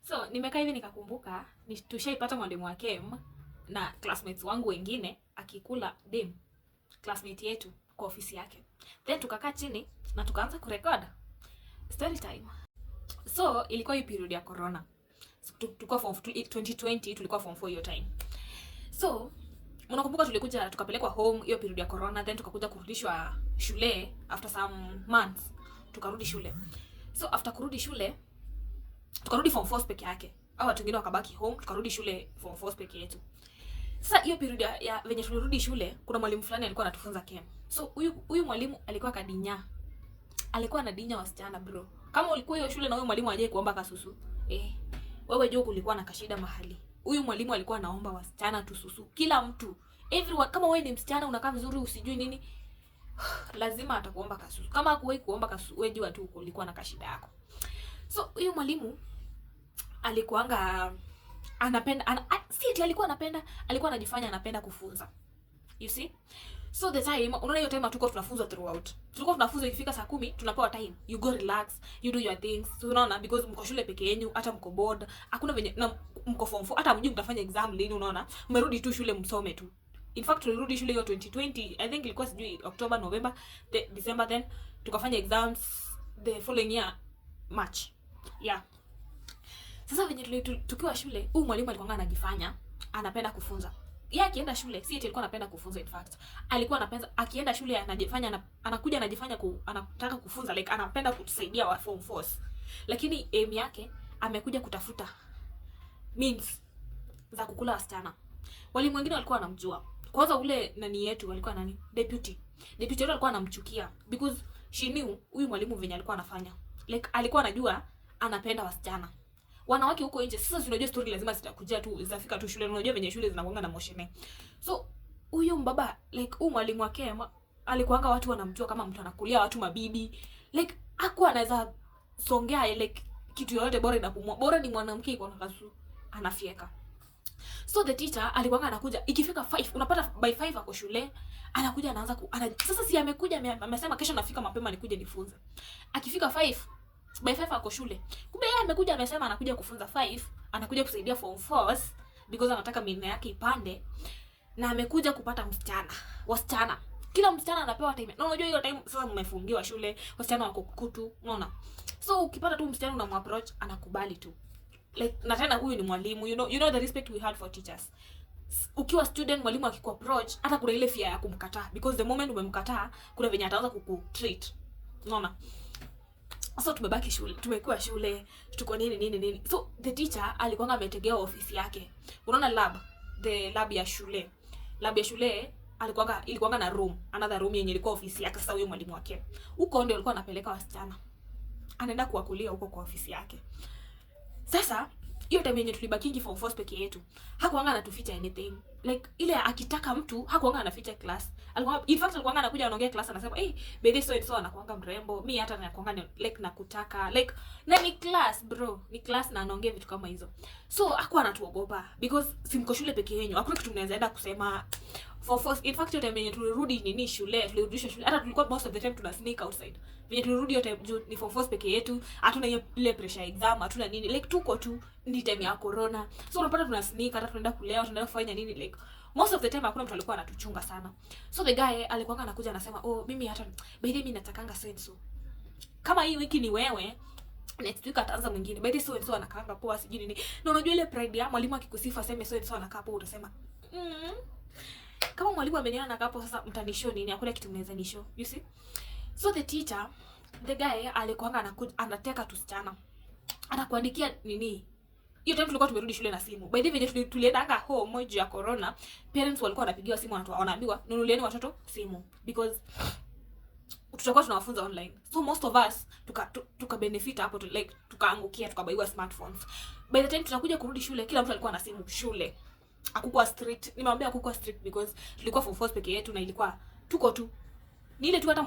So nimekaa hivi nikakumbuka tushaipata mwalimu wa chem na classmates wangu wengine akikula dem classmate yetu kwa ofisi yake. Then tukakaa chini na tukaanza kurecord story time. So ilikuwa hii period ya corona. So, tulikuwa form 2020, tulikuwa form 4 hiyo time. So unakumbuka tulikuja tukapelekwa home hiyo period ya corona, then tukakuja kurudishwa shule after some months. Tukarudi shule. So after kurudi shule tukarudi form 4 peke yake. Hao watu wengine wakabaki home, tukarudi shule form 4 peke yetu. Sasa hiyo period ya venye tulirudi shule, kuna mwalimu fulani alikuwa anatufunza chem. So huyu mwalimu alikuwa kadinya. Alikuwa anadinya wasichana bro. Kama ulikuwa hiyo shule na huyu mwalimu aje kuomba kasusu, wewe jua kulikuwa na kashida mahali. Huyu mwalimu alikuwa anaomba wasichana tususu. Kila mtu, everyone, kama wewe ni msichana unakaa vizuri usijui nini, lazima atakuomba kasusu. Kama hakuwahi kuomba kasusu, wewe jua tu ulikuwa na kashida yako. So huyu mwalimu alikuanga anapenda si eti alikuwa anapenda, alikuwa anajifanya anapenda kufunza. You see? So the time, unaona hiyo time tuko tunafunzwa throughout. Tulikuwa tunafunzwa ikifika saa 10 tunapewa time. You go relax, you do your things. So unaona, because mko shule peke yenu, hata mko board, hakuna venye na mko form 4, hata mjui mtafanya exam lini, unaona. Mmerudi tu shule msome tu. In fact tulirudi shule hiyo 2020, I think ilikuwa sijui October, November, December, then tukafanya exams the following year March. Yeah. Sasa venye tukiwa shule, huyu mwalimu alikuwa anajifanya anapenda kufunza. Yeye akienda shule, si eti alikuwa anapenda kufunza, in fact. Alikuwa anapenda akienda shule anajifanya anakuja anajifanya anataka kufunza, like anapenda kutusaidia wa form 4. Lakini aim yake amekuja kutafuta means za kukula wasichana. Walimu wengine walikuwa wanamjua. Kwanza ule nani yetu alikuwa nani? Deputy yetu alikuwa anamchukia because she knew huyu mwalimu venye alikuwa anafanya. Like alikuwa anajua anapenda wasichana. Wanawake huko nje sasa unajua story lazima zitakuja tu, zitafika tu shule, unajua venye shule zinakuanga na moshene. So huyo mbaba, like huyu mwalimu wake alikuanga watu wanamjua kama mtu anakulia watu mabibi, like hakuwa anaweza songea like kitu yoyote, bora inapumua, bora ni mwanamke iko na kasu anafieka. So the teacher alikuanga anakuja ikifika 5, unapata by 5 ako shule, anakuja anaanza sasa si amekuja amesema kesho nafika mapema nikuje nifunze. Akifika 5 by 5 ako shule. Kumbe yeye amekuja amesema anakuja kufunza 5, anakuja kusaidia form 4 because anataka mine yake ipande, na amekuja kupata wasichana. Kila msichana anapewa time. Na unajua hiyo time sasa mmefungiwa shule, wasichana wako kutu, unaona. So ukipata tu msichana unamapproach anakubali tu. Like na tena huyu ni mwalimu, you know the respect we had for teachers. Ukiwa student mwalimu akikuapproach hata kuna ile fear ya kumkataa because the moment umemkataa kuna venye ataanza kukutreat. Unaona? So tumebaki shule, tumekuwa shule, tuko nini. So the teacher alikuwa ametegea ofisi yake. Unaona the lab ya shule. Lab ya shule ilikuwa na room, another room yenye ilikuwa ofisi yake. Sasa huyo mwalimu wake huko ndio alikuwa anapeleka wasichana. Anaenda kuwakulia huko kwa ofisi yake. Sasa hiyo time yenye tulibakingi form 4 peke yetu, hakuanga anatuficha anything. Like ile akitaka mtu hakuanga anaficha class. Alikuwa in fact alikuwa anakuja anaongea class anasema, "Baby so anakuanga mrembo. Mimi hata nakuanga like nakutaka." Like na ni class bro, ni class na anaongea vitu kama hizo. So hakuwa anatuogopa because simko shule peke yenu. Hakuna kitu tunaweza enda kusema for force. In fact yote yenye tulirudi tulirudishwa shule. Hata tulikuwa most of the time tuna sneak outside. Venye tulirudi yote ni for force peke yetu. Hatuna ile pressure exam, hatuna nini. Like tuko tu ni time ya corona. So unapata tuna sneak, hata tunaenda kulea, tunaenda kufanya nini, like most of the time hakuna mtu alikuwa anatuchunga sana. So the guy alikuwa anakuja anasema, mimi hata baby mimi natakanga so. Kama hii wiki ni wewe, next week ataanza mwingine. Baby so anakaanga poa sijui nini. Na unajua ile pride ya mwalimu akikusifa aseme so anakaa poa, utasema kama mwalimu ameniona anakaa poa, sasa mtanishow nini? Hakuna kitu mnaweza nishow. You see? So the teacher, the guy alikuwa anakuja anateka tusichana. Anakuandikia nini? Hiyo time tulikuwa tumerudi shule na simu. By the way tuliendanga home moja ya corona, parents walikuwa wanapigiwa simu wanaambiwa nunulieni watoto simu because tutakuwa tunawafunza online. So most of us tuka benefit hapo like tukaangukia tukabaiwa smartphones. By the time tunakuja kurudi shule kila mtu alikuwa na simu shule. Hakukuwa strict. Nimwambia hakukuwa strict because tulikuwa form 4 peke yetu na ilikuwa tuko tu ni ile tu hata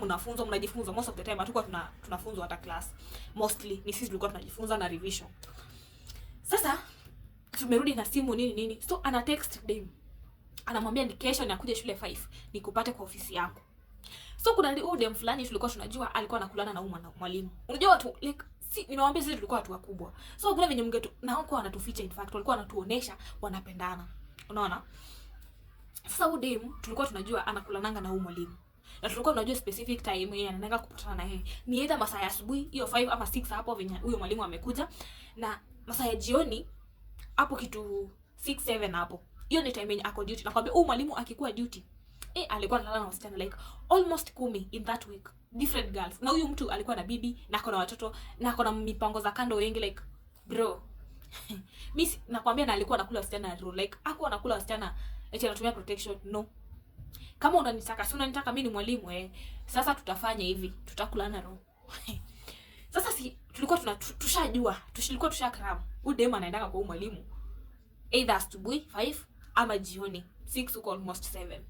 mnajifunza most of the time hatukuwa tunafunzwa hata class. Mostly ni sisi tulikuwa tunajifunza na revision. Sasa tumerudi na simu nini. So ana text dem. Anamwambia ni kesho nakuja shule 5 nikupate kwa ofisi yako. So kuna dem fulani tulikuwa tunajua alikuwa anakulana na mwalimu. Unajua watu like si nimewambia sisi tulikuwa watu wakubwa. So kuna venye mngetu na wako wanatuficha, in fact walikuwa wanatuonesha wanapendana. Unaona? Sasa huyu dem tulikuwa tunajua anakulananga na huyu mwalimu. Na tulikuwa tunajua specific time yeye anaenda kupatana na yeye. Ni either masaa ya asubuhi hiyo 5 ama 6 hapo venye huyo mwalimu amekuja, na masaa ya jioni hapo kitu 6 7 hapo. Hiyo ni time yenye ako duty. Nakwambia huyu mwalimu akikuwa duty, alikuwa analala na wasichana like almost 10 in that week, different girls. Na huyu mtu alikuwa na bibi na akona watoto na akona mipango za kando wengi like bro. Mimi nakwambia, na alikuwa anakula wasichana raw like hakuwa anakula wasichana eti anatumia protection. No. Kama unanitaka, si unanitaka mimi ni mwalimu sasa tutafanya hivi, tutakulana raw. Sasa si tulikuwa tushajua, tulikuwa tushakram. Huyu dem anaendanga kwa huyu mwalimu either asubuhi 5 ama jioni 6 uko almost 7.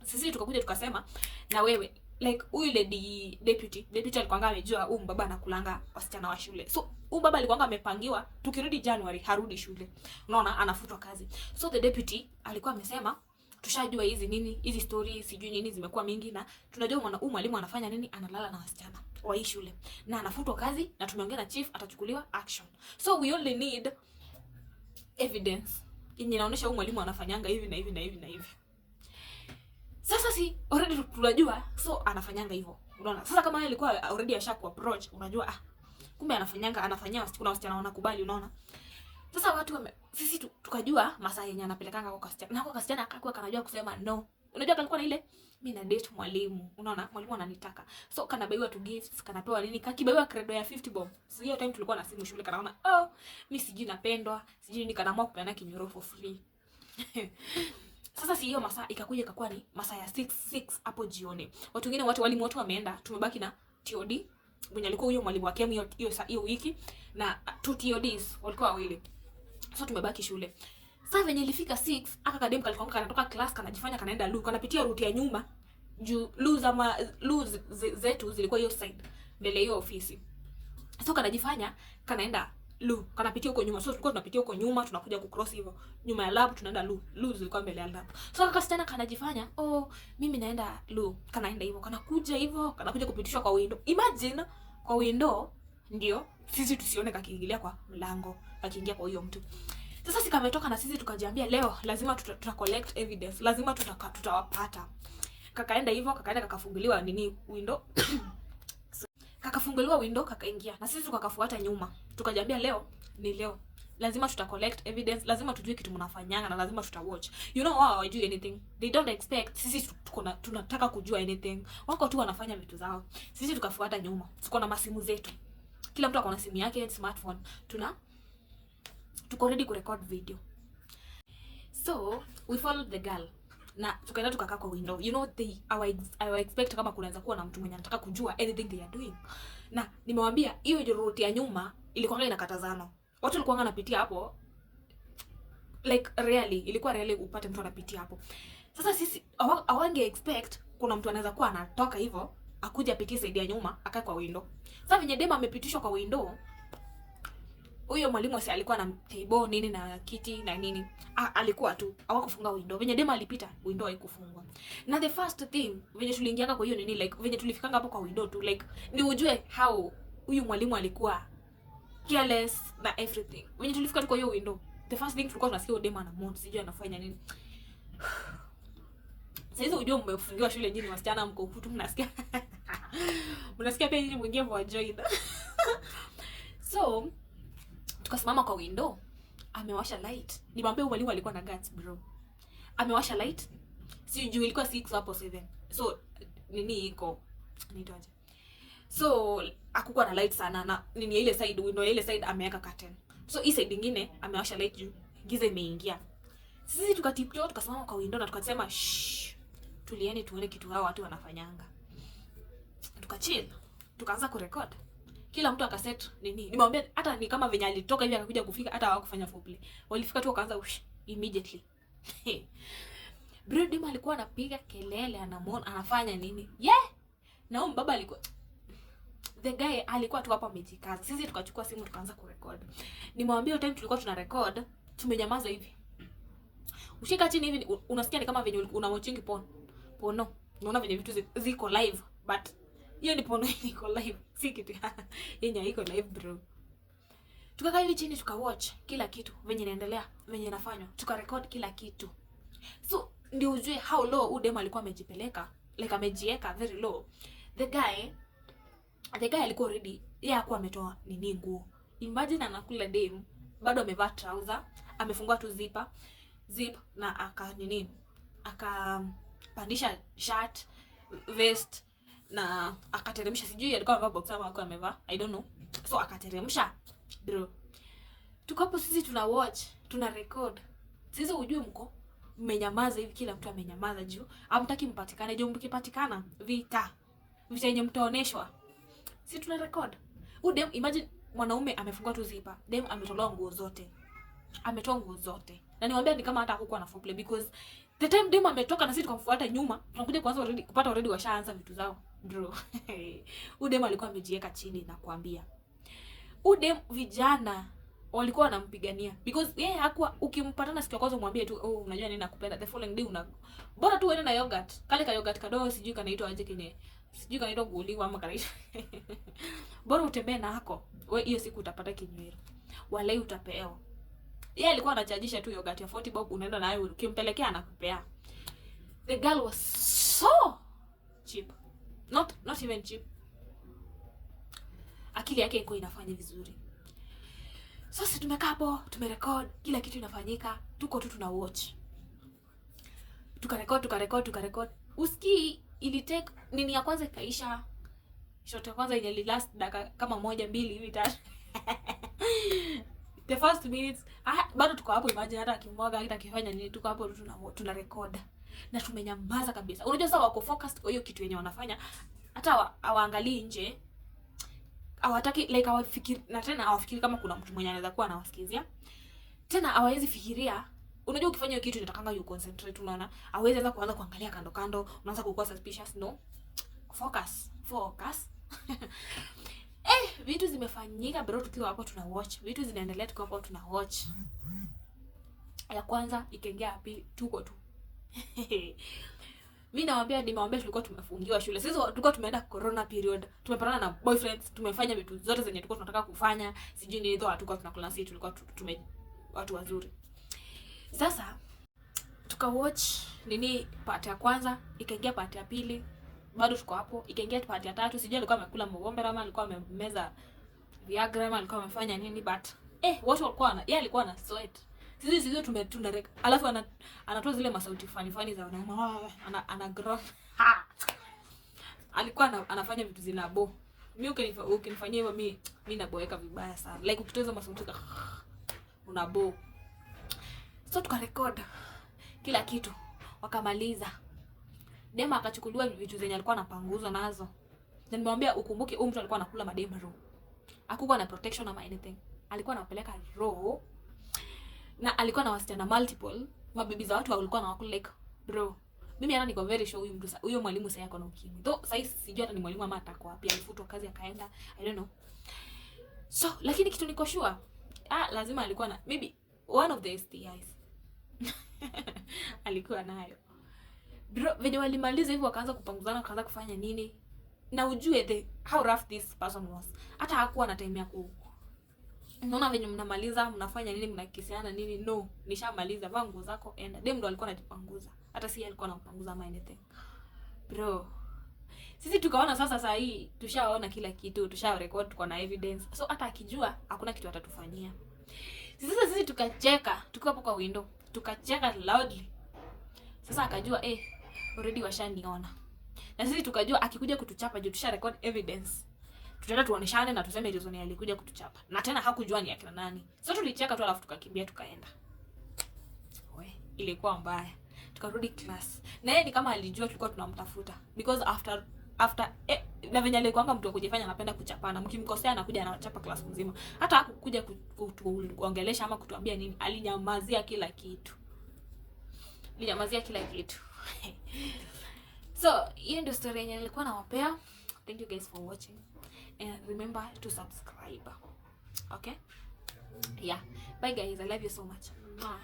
Sisi tukakuja tukasema na wewe like huyu deputy alikuwa amejua huyu baba anakulanga wasichana wa shule. So huyu baba alikuwa amepangiwa tukirudi January harudi shule. Unaona, anafutwa kazi. So the deputy alikuwa amesema tushajua hizi stories sijui nini zimekuwa mingi, na tunajua huyu mwalimu anafanya nini, analala na wasichana wa hii shule na anafutwa kazi, na tumeongea na chief atachukuliwa action. So we only need evidence inaonyesha huyu mwalimu anafanyanga hivi na hivi na hivi na hivi. Sasa si already tunajua, so anafanyanga hivyo. Unaona? Sasa kama yeye alikuwa already ashaku approach, unajua kumbe anafanyia kuna wasichana wanakubali. Unaona? Sasa sisi tukajua masaa yenye anapelekanga kwa wasichana. Na kwa wasichana akakuwa kanajua kusema no. Unajua kalikuwa na ile mimi na date mwalimu. Unaona? Mwalimu ananitaka. So kanabaiwa tu gifts, kanapewa nini? Kakibaiwa credo ya 50 bob. So hiyo time tulikuwa na simu shule, kanaona mimi sijui napendwa, sijui ni kanaamua kupeana kinyoro for free. Sasa si hiyo masaa ikakuja ikakuwa ni masaa ya 6 hapo jioni. Watu wengine walimu wote wameenda, tumebaki na TOD mwenye alikuwa huyo mwalimu wake hiyo wiki, na 2 TODs walikuwa wawili. So tumebaki shule. Sasa venye ilifika 6 akakadem kalikuwa kanatoka class kanajifanya kanaenda lu, kanapitia route ya nyuma juu lu zetu zilikuwa hiyo side mbele hiyo ofisi. So kanajifanya kanaenda lu, kanapitia huko nyuma. So tulikuwa tunapitia huko nyuma, tunakuja kucross hivyo nyuma ya lab, tunaenda lu zilikuwa mbele ya lab. So akasichana kanajifanya mimi naenda lu, kanaenda hivyo, kanakuja hivyo, kanakuja kupitishwa kwa window. Imagine kwa window ndio sisi tusione kakiingilia kwa mlango, akiingia kwa huyo mtu. Sasa si kametoka, na sisi tukajiambia leo lazima tuta collect evidence, lazima tutawapata. Kakaenda hivyo, kakafunguliwa window. Kakafunguliwa window, kakaingia. Na sisi tukakafuata nyuma. Tukajiambia leo ni leo. Lazima tuta collect evidence, lazima tujue kitu mnafanyanga, na lazima tuta watch. You know wao hawajui anything. They don't expect sisi tunataka kujua anything. Wako tu wanafanya vitu zao. Sisi tukafuata nyuma. Tuko na masimu zetu. Kila mtu akona simu yake, smartphone. Tuko ready ku record video. So, we followed the girl. Na tukaenda tukakaa kwa window. You know, I expect kama kunaweza kuwa na mtu mwenye anataka kujua anything they are doing. Na nimewaambia hiyo route ya nyuma ilikuwa inakatazana. Watu walikuwa wanapitia hapo like ilikuwa rarely upate mtu anapitia hapo. Sasa sisi awange expect kuna mtu anaweza kuwa anatoka hivyo akuja apitie side ya nyuma akae kwa window. Sasa venye dema amepitishwa kwa window, huyo mwalimu alikuwa na table nini na kiti na nini. Alikuwa tu hawakufunga window. Venye dema alipita, window haikufungwa. Na the first thing venye tuliingianga kwa hiyo nini like venye tulifikanga hapo kwa window tu like ni ujue how huyu mwalimu alikuwa careless na everything. Venye tulifika tu kwa hiyo window, the first thing tulikuwa tunasikia dema na mont sijui anafanya nini. Sasa hizo ujue mmefungiwa shule nyinyi wasichana mko hutu mnasikia. Mnasikia pia nyinyi mwingie kwa join. So tukasimama kwa window, amewasha light. Nimwambia mwalimu alikuwa na guts bro. Amewasha light. Sijui ilikuwa 6 hapo 7. So nini iko nitoaje. So hakukuwa na light sana, na nini ile side window ile side ameweka curtain. So hii side nyingine amewasha light juu giza imeingia. Sisi tukatiptoa tukasimama kwa window na tukasema shh, tulieni tuone kitu hao watu wanafanyanga. Tukachill, tukaanza kurecord. Kila mtu akaset nini. Nimwambia hata ni kama venye alitoka hivi akakuja kufika hata hawakufanya foreplay. Walifika tu wakaanza immediately. Bro Dima alikuwa anapiga kelele, anafanya nini? Na huyo baba alikuwa the guy alikuwa tu hapa amejikaza. Sisi tukachukua simu tukaanza kurecord. Nimwambia time tulikuwa tuna record, tumenyamaza hivi. Ushika chini hivi unasikia ni kama venye una watching porno. Unaona venye vitu ziko live but Hiyo ni pono iko live, si kitu yenye iko live bro. Tukakaa hivi chini tukawatch kila kitu venye inaendelea, venye inafanywa, tukarecord kila kitu. So ndio ujue how low udem alikuwa amejipeleka, like amejieka very low. The guy alikuwa already, yeye hakuwa ametoa nini nguo. Imagine anakula dem, bado amevaa trouser, amefungua tu zip na akapandisha shirt, vest na akateremsha, sijui alikuwa amevaa boxer ama alikuwa amevaa, I don't know. So akateremsha bro. Tuko hapo sisi tuna watch, tuna record. Sisi ujue mko mmenyamaza hivi, kila mtu amenyamaza juu hamtaki mpatikane. Juu mkipatikana vita yenye mtaoneshwa. Sisi tuna record. Udem, imagine mwanaume amefungua tu zipa, dem ametoa nguo zote. Ametoa nguo zote. Na niwaambia ni kama hata hakukuwa na foreplay because the time dem ametoka na sisi tukamfuata nyuma, tunakuja kuanza already washaanza vitu zao. Bro. Udem alikuwa amejieka chini na kuambia. Udem vijana walikuwa wanampigania because yeye hakuwa, ukimpatana siku ya kwanza umwambie tu unajua nini nakupenda, the following day bora tu uende na yogurt, kale ka yogurt kadogo, sijui kanaitwa aje kile, sijui kanaitwa guliwa ama kanaitwa bora utembee na hako wewe, hiyo siku utapata kinywero, walai utapewa. Yeye alikuwa anachajisha tu yogurt ya 40 bob, unaenda nayo ukimpelekea anakupea. The girl was so cheap, not even cheap. Akili yake iko inafanya vizuri. Sasa tumekaa hapo, tumerecord, kila kitu inafanyika, tuko tu tuna watch. Tukarecord. Usikii ili take nini ya kwanza ikaisha. Shot ya kwanza ile last dakika kama 1, 2 hivi 3. The first minutes, bado tuko hapo, imagine hata akimwaga hata akifanya nini, tuko hapo tuna record. Na tumenyamaza kabisa. Unajua sasa wako focused kwa hiyo kitu yenye wanafanya. Hata hawaangalii nje. Hawataki like hawafikiri, na tena hawafikiri kama kuna mtu mwenye anaweza kuwa anawasikizia. Tena hawawezi fikiria. Unajua ukifanya hiyo kitu inatakanga you concentrate, unaona? Hawezi anza kuanza kuangalia kando, unaanza kukuwa suspicious. No. Focus. Vitu zimefanyika bro, tukiwa hapo tuna watch. Vitu zinaendelea tukiwa hapo tuna watch. Ya kwanza ikaingia hapi, tuko tu. Mimi nimewaambia tulikuwa tumefungiwa shule. Sisi tulikuwa tumeenda corona period. Tumepatana na boyfriends, tumefanya vitu zote zenye tulikuwa tunataka kufanya. Sijui ni hizo tulikuwa tunakula, sisi tulikuwa watu wazuri. Sasa tuka watch nini part ya kwanza, ikaingia part ya pili. Bado tuko hapo, ikaingia part ya tatu. Sijui alikuwa amekula mogombe ama alikuwa amemeza Viagra ama alikuwa amefanya nini, but watu walikuwa yeye alikuwa na sweat. Sisi tumetunda alafu anatoa zile masauti fani za wanaume, ana grow. Alikuwa anafanya vitu zinabo. Mimi ukinifanyia hivyo mimi naboeka vibaya sana. Like ukitoa hizo masauti unabo. So tukarecord kila kitu. Wakamaliza. Dema akachukuliwa vitu zenye alikuwa anapanguza nazo. Na nimwambia ukumbuke mtu alikuwa anakula madema raw. Hakukuwa na protection ama anything. Alikuwa anapeleka raw. Na alikuwa na wasichana multiple, mabibi za watu walikuwa wanakula like bro. Mimi hata niko very sure huyo mwalimu sasa yako na ukimwi. Though sasa sijui hata ni mwalimu ama atakuwa pia alifutwa kazi akaenda, I don't know. So lakini kitu niko sure, lazima alikuwa na maybe one of the STIs. Alikuwa nayo. Bro, venye walimaliza hivyo wakaanza kupanguzana, wakaanza kufanya nini? Na ujue how rough this person was. Hata hakuwa na time ya unaona venye mnamaliza, mnafanya nini, mnakisiana nini? No, nishamaliza, vaa nguo zako enda. Dem ndo alikuwa anajipanguza. Hata si alikuwa anampanguza ama anything. Bro. Sisi tukaona sasa hii tushaona kila kitu, tusharecord, tuko na evidence. So hata akijua hakuna kitu atatufanyia. Sisi tukacheka, tukiwa hapo kwa window, tukacheka loudly. Sasa akajua already washaniona. Na sisi tukajua akikuja kutuchapa juu tusharecord evidence, tutaenda tuoneshane na tuseme reason alikuja kutuchapa. Na tena hakujua ni akina nani. So tulicheka tu alafu tukakimbia tukaenda. Ilikuwa mbaya. Tukarudi class. Na yeye ni kama alijua tulikuwa tunamtafuta because after na venye alikuanga mtu akujifanya anapenda kuchapana. Mkimkosea anakuja anachapa class mzima. Hata hakukuja kuongelesha ama kutuambia nini. Alinyamazia kila kitu. So, hiyo ndio story yenye nilikuwa nawapea. Thank you guys for watching. And remember to subscribe. Okay? Yeah. Bye guys. I love you so much. Mwah.